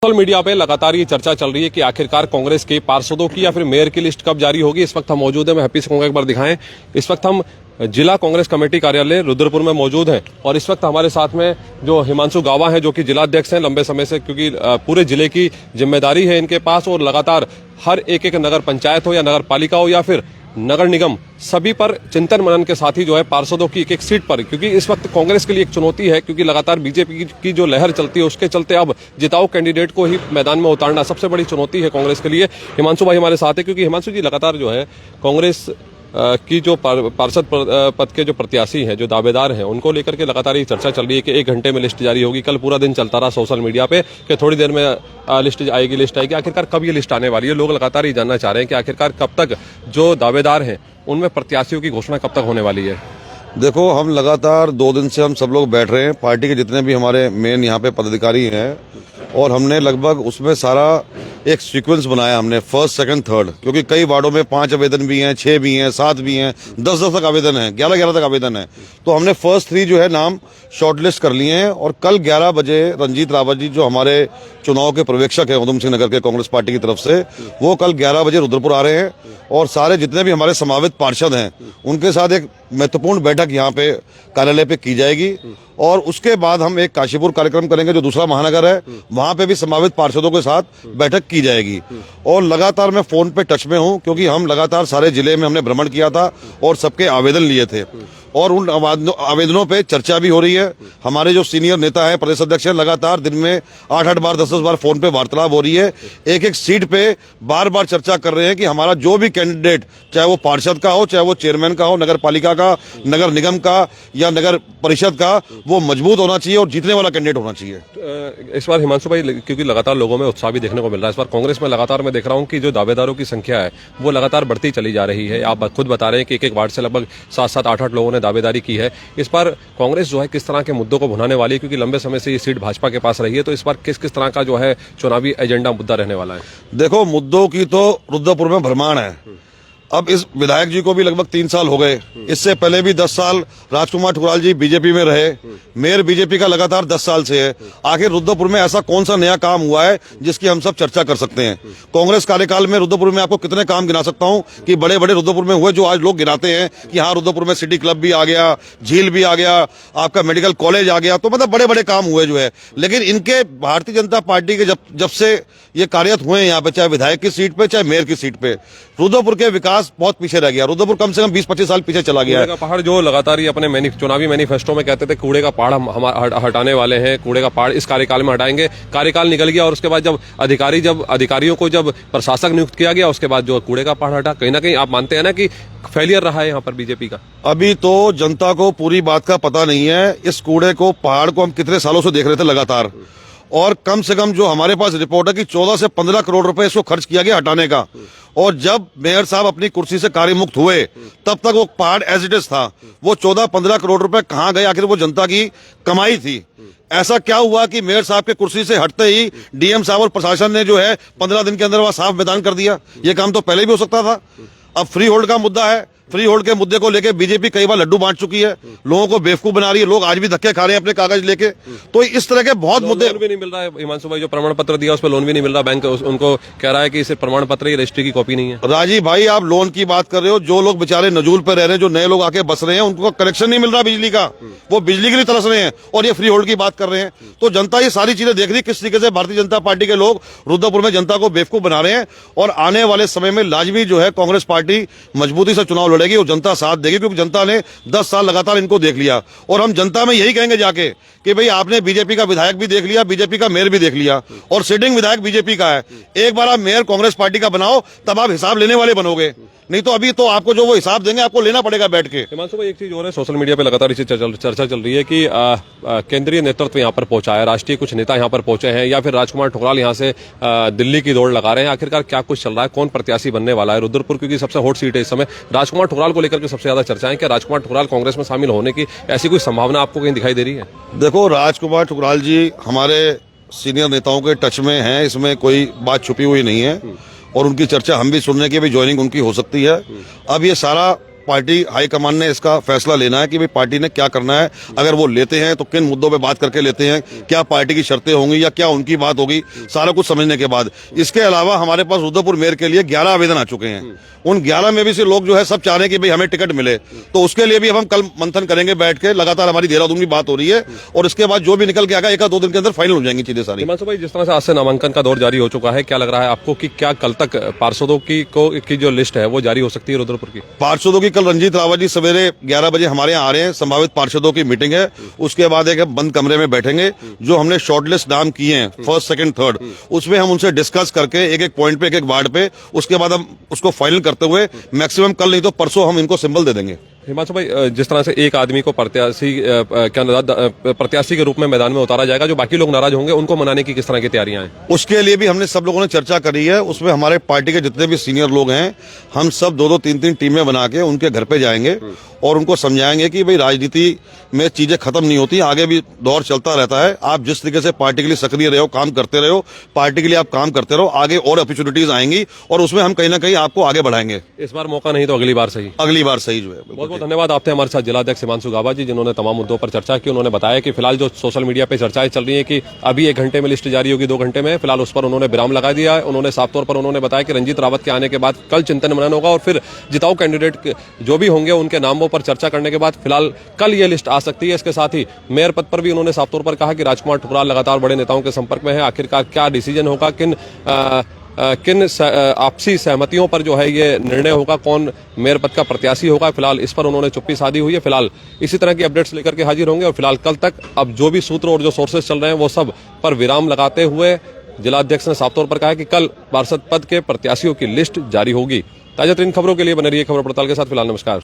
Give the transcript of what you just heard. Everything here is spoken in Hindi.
सोशल मीडिया पे लगातार ये चर्चा चल रही है कि आखिरकार कांग्रेस के पार्षदों की या फिर मेयर की लिस्ट कब जारी होगी। इस वक्त हम मौजूद हैं, मैं हैप्पी से कहूंगा एक बार दिखाएं। इस वक्त हम जिला कांग्रेस कमेटी कार्यालय रुद्रपुर में मौजूद हैं और इस वक्त हमारे साथ में जो हिमांशु गावा हैं जो कि जिला अध्यक्ष हैं लंबे समय से, क्योंकि पूरे जिले की जिम्मेदारी है इनके पास और लगातार हर एक नगर पंचायत हो या नगर पालिका हो या फिर नगर निगम, सभी पर चिंतन मनन के साथ ही जो है पार्षदों की एक सीट पर, क्योंकि इस वक्त कांग्रेस के लिए एक चुनौती है, क्योंकि लगातार बीजेपी की जो लहर चलती है उसके चलते अब जिताऊ कैंडिडेट को ही मैदान में उतारना सबसे बड़ी चुनौती है कांग्रेस के लिए। हिमांशु भाई हमारे साथ है, क्योंकि हिमांशु जी लगातार जो है कांग्रेस की जो पार्षद पद के जो प्रत्याशी हैं, जो दावेदार हैं, उनको लेकर के लगातार ये चर्चा चल रही है कि 1 घंटे में लिस्ट जारी होगी। कल पूरा दिन चलता रहा सोशल मीडिया पे कि थोड़ी देर में लिस्ट आएगी। आखिरकार कब ये लिस्ट आने वाली है? लोग लगातार ये जानना चाह रहे हैं कि आखिरकार कब तक जो दावेदार हैं उनमें प्रत्याशियों की घोषणा कब तक होने वाली है। देखो, हम लगातार 2 दिन से हम सब लोग बैठ रहे हैं, पार्टी के जितने भी हमारे मेन यहाँ पे पदाधिकारी हैं, और हमने लगभग उसमें सारा एक सीक्वेंस बनाया हमने, फर्स्ट सेकंड थर्ड, क्योंकि कई वार्डों में 5 आवेदन भी हैं, 6 भी हैं, 7 भी हैं, 10 तक आवेदन है, 11 तक आवेदन है। तो हमने फर्स्ट 3 जो है नाम शॉर्टलिस्ट कर लिए हैं और कल 11 बजे रंजीत रावत जी जो हमारे चुनाव के पर्यवेक्षक हैं उधम सिंह नगर के कांग्रेस पार्टी की तरफ से, वो कल 11 बजे रुद्रपुर आ रहे हैं और सारे जितने भी हमारे संभावित पार्षद हैं उनके साथ एक महत्वपूर्ण बैठक यहाँ पे कार्यालय पे की जाएगी। और उसके बाद हम एक काशीपुर कार्यक्रम करेंगे जो दूसरा महानगर है, वहां पे भी संभावित पार्षदों के साथ बैठक की जाएगी। और लगातार मैं फोन पे टच में हूं, क्योंकि हम लगातार सारे जिले में हमने भ्रमण किया था और सबके आवेदन लिए थे और उन आवेदनों पे चर्चा भी हो रही है। हमारे जो सीनियर नेता है, प्रदेश अध्यक्ष है, लगातार दिन में 8-8 बार 10-10 बार फोन पे वार्तालाप हो रही है। एक सीट पे बार बार चर्चा कर रहे हैं कि हमारा जो भी कैंडिडेट, चाहे वो पार्षद का हो, चाहे वो चेयरमैन का हो, नगर पालिका का, नगर निगम का या नगर परिषद का, वो मजबूत होना चाहिए और जीतने वाला कैंडिडेट होना चाहिए। इस बार हिमांशु भाई, क्योंकि लगातार लोगों में उत्साह भी देखने को मिल रहा है, इस बार कांग्रेस में लगातार मैं देख रहा हूं कि जो दावेदारों की संख्या है वो लगातार बढ़ती चली जा रही है। आप खुद बता रहे हैं कि एक वार्ड से लगभग 7-7, 8-8 लोगों ने दावेदारी की है। इस बार कांग्रेस जो है किस तरह के मुद्दों को भुनाने वाली है, क्योंकि लंबे समय से ये सीट भाजपा के पास रही है, तो इस बार किस किस तरह का जो है चुनावी एजेंडा मुद्दा रहने वाला है? देखो, मुद्दों की तो रुद्रपुर में भरमार है। अब इस विधायक जी को भी लगभग 3 साल हो गए, इससे पहले भी 10 साल राजकुमार ठुकराल जी बीजेपी में रहे, मेयर बीजेपी का लगातार 10 साल से है। आखिर रुद्रपुर में ऐसा कौन सा नया काम हुआ है जिसकी हम सब चर्चा कर सकते हैं? कांग्रेस कार्यकाल में रुद्रपुर में आपको कितने काम गिना सकता हूं कि बड़े बड़े रुद्रपुर में हुए जो आज लोग गिनाते हैं कि हाँ रुद्रपुर में सिटी क्लब भी आ गया, झील भी आ गया, आपका मेडिकल कॉलेज आ गया, तो मतलब बड़े बड़े काम हुए जो है। लेकिन इनके भारतीय जनता पार्टी के जब से ये कार्यरत हुए यहाँ पे, चाहे विधायक की सीट पे चाहे मेयर की सीट पे, रुद्रपुर के विकास बहुत पीछे रह गया। रुद्रपुर कम से कम 20-25 साल पीछे चला गया है। कूड़े का पहाड़ जो लगातार ये अपने चुनावी मैनिफेस्टो में कहते थे कूड़े का पहाड़ हम हटाने वाले हैं, कूड़े का पहाड़ इस कार्यकाल में हटाएंगे। कार्यकाल निकल गया और उसके बाद जब अधिकारियों को जब प्रशासक नियुक्त किया गया, उसके बाद जो कूड़े का पहाड़ हटा, कहीं ना कहीं आप मानते हैं ना कि फेलियर रहा है यहाँ पर बीजेपी का? अभी तो जनता को पूरी बात का पता नहीं है। इस कूड़े को, पहाड़ को हम कितने सालों से देख रहे थे लगातार, और कम से कम जो हमारे पास रिपोर्ट है कि 14 से 15 करोड़ रुपए इसको खर्च किया गया हटाने का। और जब मेयर साहब अपनी कुर्सी से कार्य मुक्त हुए तब तक वो पहाड़ एज इट इज था। वो 14-15 करोड़ रुपए कहाँ गए? आखिर वो जनता की कमाई थी। ऐसा क्या हुआ कि मेयर साहब के कुर्सी से हटते ही डीएम साहब और प्रशासन ने जो है 15 दिन के अंदर वहां साफ मैदान कर दिया? ये काम तो पहले भी हो सकता था। अब फ्री होल्ड का मुद्दा है, फ्री होल्ड के मुद्दे को लेके बीजेपी कई बार लड्डू बांट चुकी है, लोगों को बेवकूफ बना रही है, लोग आज भी धक्के खा रहे हैं अपने कागज लेके। तो इस तरह के बहुत मुद्दे। लोन भी नहीं मिल रहा है हिमांशु भाई, जो प्रमाण पत्र दिया उस पर लोन भी नहीं मिल रहा, बैंक उनको कह रहा है कि इसे प्रमाण पत्र, रजिस्ट्री की कॉपी नहीं है। राजीव भाई, आप लोन की बात कर रहे हो, जो लोग बेचारे नजूल पे रह रहे हैं, जो नए लोग आके बस रहे हैं, उनको कनेक्शन नहीं मिल रहा बिजली का, वो बिजली के लिए तरस रहे हैं और ये फ्री होल्ड की बात कर रहे हैं। तो जनता ये सारी चीजें देख रही है किस तरीके से भारतीय जनता पार्टी के लोग रुद्रपुर में जनता को बेवकूफ बना रहे हैं। और आने वाले समय में लाजमी जो है कांग्रेस पार्टी मजबूती से चुनाव लड़ेगी और जनता साथ देगी, क्योंकि जनता ने 10 साल लगातार इनको देख लिया। और हम जनता में यही कहेंगे जाके कि भाई आपने बीजेपी का विधायक भी देख लिया, बीजेपी का मेयर भी देख लिया और सिटिंग विधायक बीजेपी का है। एक बार आप मेयर कांग्रेस पार्टी का बनाओ, तब आप हिसाब लेने वाले बनोगे, नहीं तो अभी तो आपको जो वो हिसाब देंगे आपको लेना पड़ेगा बैठ के। हिमांशु भाई, एक चीज और है, सोशल मीडिया पे लगातार इसी चर्चा चल रही है कि केंद्रीय नेतृत्व यहाँ पर पहुंचा है, राष्ट्रीय कुछ नेता यहाँ पर पहुंचे हैं या फिर राजकुमार ठुकराल यहाँ से दिल्ली की दौड़ लगा रहे हैं। आखिरकार क्या कुछ चल रहा है? कौन प्रत्याशी बनने वाला है रुद्रपुर? क्योंकि सबसे हॉट सीट है इस समय। राजकुमार ठुकराल को लेकर के सबसे ज्यादा चर्चा है कि राजकुमार ठुकराल कांग्रेस में शामिल होने की ऐसी कोई संभावना आपको कहीं दिखाई दे रही है? देखो, राजकुमार ठुकराल जी हमारे सीनियर नेताओं के टच में हैं, इसमें कोई बात छुपी हुई नहीं है और उनकी चर्चा हम भी सुनने की भी ज्वाइनिंग उनकी हो सकती है। अब ये सारा पार्टी हाईकमान ने इसका फैसला लेना है कि भाई पार्टी ने क्या करना है। अगर वो लेते हैं तो किन मुद्दों पे बात करके लेते हैं, क्या पार्टी की शर्तें होंगी या क्या उनकी बात होगी, सारा कुछ समझने के बाद। इसके अलावा हमारे पास रुद्रपुर मेयर के लिए 11 आवेदन आ चुके हैं। उन 11 में भी से लोग जो है सब चाह रहे हैं कि भाई हमें टिकट मिले, तो उसके लिए भी अब हम कल मंथन करेंगे बैठ के। लगातार हमारी देहरादून की बात हो रही है और इसके बाद जो भी निकल के आएगा 1-2 दिन के अंदर फाइनल हो जाएंगी चीजें सारी। हिमांशु भाई, जिस तरह से आज से नामांकन का दौर जारी हो चुका है, क्या लग रहा है आपको कि क्या कल तक पार्षदों की जो लिस्ट है वो जारी हो सकती है रुद्रपुर की? पार्षदों की कल रंजीत रावत जी सवेरे 11 बजे हमारे यहाँ आ रहे हैं। संभावित पार्षदों की मीटिंग है, उसके बाद एक बंद कमरे में बैठेंगे। जो हमने शॉर्टलिस्ट नाम किए हैं फर्स्ट, सेकंड, थर्ड, उसमें हम उनसे डिस्कस करके एक पॉइंट पे, एक वार्ड पे, उसके बाद हम उसको फाइनल करते हुए मैक्सिमम कल नहीं तो परसों हम इनको सिंबल दे देंगे। हिमांशु भाई, जिस तरह से एक आदमी को प्रत्याशी के रूप में मैदान में उतारा जाएगा, जो बाकी लोग नाराज होंगे उनको मनाने की किस तरह की तैयारियां हैं? उसके लिए भी हमने सब लोगों ने चर्चा करी है। उसमें हमारे पार्टी के जितने भी सीनियर लोग हैं, हम सब 2-2, 3-3 टीमें बना के उनके घर पे जाएंगे और उनको समझाएंगे कि भाई राजनीति में चीजें खत्म नहीं होती, आगे भी दौर चलता रहता है। आप जिस तरीके से पार्टी के लिए सक्रिय रहो, काम करते रहो, पार्टी के लिए आप काम करते रहो, आगे और अपॉर्चुनिटीज आएंगी और उसमें हम कहीं ना कहीं आपको आगे बढ़ाएंगे। इस बार मौका नहीं तो अगली बार सही। अगली बार सही जो है। बहुत बहुत धन्यवाद। आपने हमारे साथ जिलाध्यक्ष हिमांशु गाबा जी, जिन्होंने तमाम मुद्दों पर चर्चा की। उन्होंने बताया कि फिलहाल जो सोशल मीडिया पे चर्चाएं चल रही है कि अभी 1 घंटे में लिस्ट जारी होगी, 2 घंटे में, फिलहाल उस पर उन्होंने विराम लगा दिया है। उन्होंने साफ तौर पर उन्होंने बताया कि रंजीत रावत के आने के बाद कल चिंतन मनन होगा और फिर जिताऊ कैंडिडेट जो भी होंगे उनके नामों पर चर्चा करने के बाद फिलहाल कल ये लिस्ट आ सकती है। इसके साथ ही मेयर पद पर भी उन्होंने साफ तौर पर कहा कि राजकुमार ठुकराल लगातार बड़े नेताओं के संपर्क में है। आखिरकार क्या डिसीजन होगा, किन आपसी सहमतियों पर जो है ये निर्णय होगा, कौन मेयर पद का प्रत्याशी होगा, फिलहाल इस पर उन्होंने चुप्पी साधी हुई है। फिलहाल इसी तरह की अपडेट्स लेकर के हाजिर होंगे और फिलहाल कल तक अब जो भी सूत्र और जो सोर्सेज चल रहे हैं वो सब पर विराम लगाते हुए जिलाध्यक्ष ने साफ तौर पर कहा कि कल पार्षद पद के प्रत्याशियों की लिस्ट जारी होगी। ताजा तरीन खबरों के लिए बने रहिए खबर पड़ताल के साथ। फिलहाल नमस्कार।